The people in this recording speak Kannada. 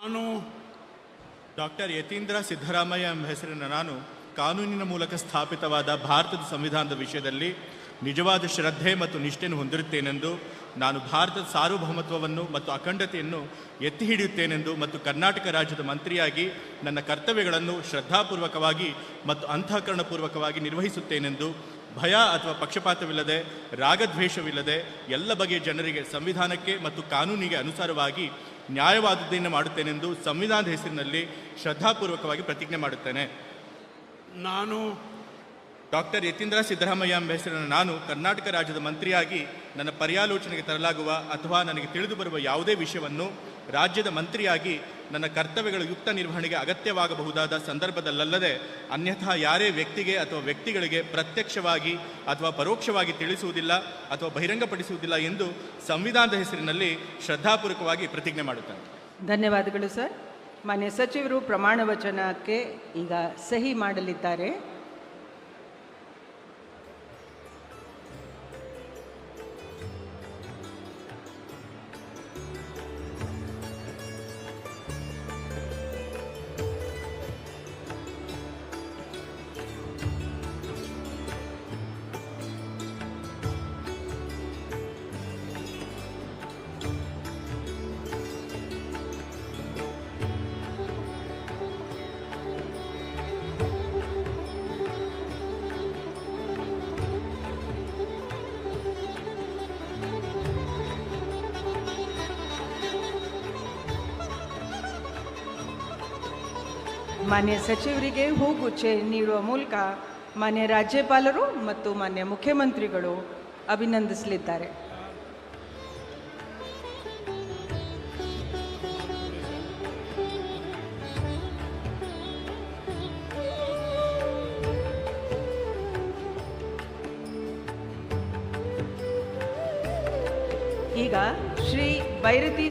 ನಾನು ಡಾಕ್ಟರ್ ಯತೀಂದ್ರ ಸಿದ್ದರಾಮಯ್ಯ ಎಂಬ ಹೆಸರಿನ ನಾನು ಕಾನೂನಿನ ಮೂಲಕ ಸ್ಥಾಪಿತವಾದ ಭಾರತದ ಸಂವಿಧಾನದ ವಿಷಯದಲ್ಲಿ ನಿಜವಾದ ಶ್ರದ್ಧೆ ಮತ್ತು ನಿಷ್ಠೆಯನ್ನು ಹೊಂದಿರುತ್ತೇನೆಂದು, ನಾನು ಭಾರತದ ಸಾರ್ವಭೌಮತ್ವವನ್ನು ಮತ್ತು ಅಖಂಡತೆಯನ್ನು ಎತ್ತಿ ಹಿಡಿಯುತ್ತೇನೆಂದು ಮತ್ತು ಕರ್ನಾಟಕ ರಾಜ್ಯದ ಮಂತ್ರಿಯಾಗಿ ನನ್ನ ಕರ್ತವ್ಯಗಳನ್ನು ಶ್ರದ್ಧಾಪೂರ್ವಕವಾಗಿ ಮತ್ತು ಅಂತಃಕರಣಪೂರ್ವಕವಾಗಿ ನಿರ್ವಹಿಸುತ್ತೇನೆಂದು, ಭಯ ಅಥವಾ ಪಕ್ಷಪಾತವಿಲ್ಲದೆ, ರಾಗದ್ವೇಷವಿಲ್ಲದೆ ಎಲ್ಲ ಬಗೆಯ ಜನರಿಗೆ ಸಂವಿಧಾನಕ್ಕೆ ಮತ್ತು ಕಾನೂನಿಗೆ ಅನುಸಾರವಾಗಿ ನ್ಯಾಯವಾದದ್ದನ್ನು ಮಾಡುತ್ತೇನೆಂದು ಸಂವಿಧಾನದ ಹೆಸರಿನಲ್ಲಿ ಶ್ರದ್ಧಾಪೂರ್ವಕವಾಗಿ ಪ್ರತಿಜ್ಞೆ ಮಾಡುತ್ತೇನೆ. ನಾನು ಡಾಕ್ಟರ್ ಯತೀಂದ್ರ ಸಿದ್ದರಾಮಯ್ಯ ಎಂಬ ಹೆಸರಿನ ನಾನು ಕರ್ನಾಟಕ ರಾಜ್ಯದ ಮಂತ್ರಿಯಾಗಿ ನನ್ನ ಪರ್ಯಾಲೋಚನೆಗೆ ತರಲಾಗುವ ಅಥವಾ ನನಗೆ ತಿಳಿದು ಬರುವ ಯಾವುದೇ ವಿಷಯವನ್ನು ರಾಜ್ಯದ ಮಂತ್ರಿಯಾಗಿ ನನ್ನ ಕರ್ತವ್ಯಗಳ ಯುಕ್ತ ನಿರ್ವಹಣೆಗೆ ಅಗತ್ಯವಾಗಬಹುದಾದ ಸಂದರ್ಭದಲ್ಲದೆ ಅನ್ಯಥಾ ಯಾರೇ ವ್ಯಕ್ತಿಗೆ ಅಥವಾ ವ್ಯಕ್ತಿಗಳಿಗೆ ಪ್ರತ್ಯಕ್ಷವಾಗಿ ಅಥವಾ ಪರೋಕ್ಷವಾಗಿ ತಿಳಿಸುವುದಿಲ್ಲ ಅಥವಾ ಬಹಿರಂಗಪಡಿಸುವುದಿಲ್ಲ ಎಂದು ಸಂವಿಧಾನದ ಹೆಸರಿನಲ್ಲಿ ಶ್ರದ್ಧಾಪೂರ್ವಕವಾಗಿ ಪ್ರತಿಜ್ಞೆ ಮಾಡುತ್ತೇನೆ. ಧನ್ಯವಾದಗಳು ಸರ್. ಮಾನ್ಯ ಸಚಿವರು ಪ್ರಮಾಣ ವಚನಕ್ಕೆ ಈಗ ಸಹಿ ಮಾಡಲಿದ್ದಾರೆ. ಮಾನ್ಯ ಸಚಿವರಿಗೆ ಹೂಗುಚ್ಛೆ ನೀಡುವ ಮೂಲಕ ಮಾನ್ಯ ರಾಜ್ಯಪಾಲರು ಮತ್ತು ಮಾನ್ಯ ಮುಖ್ಯಮಂತ್ರಿಗಳು ಅಭಿನಂದಿಸಲಿದ್ದಾರೆ. ಈಗ ಶ್ರೀ ಭೈರತಿ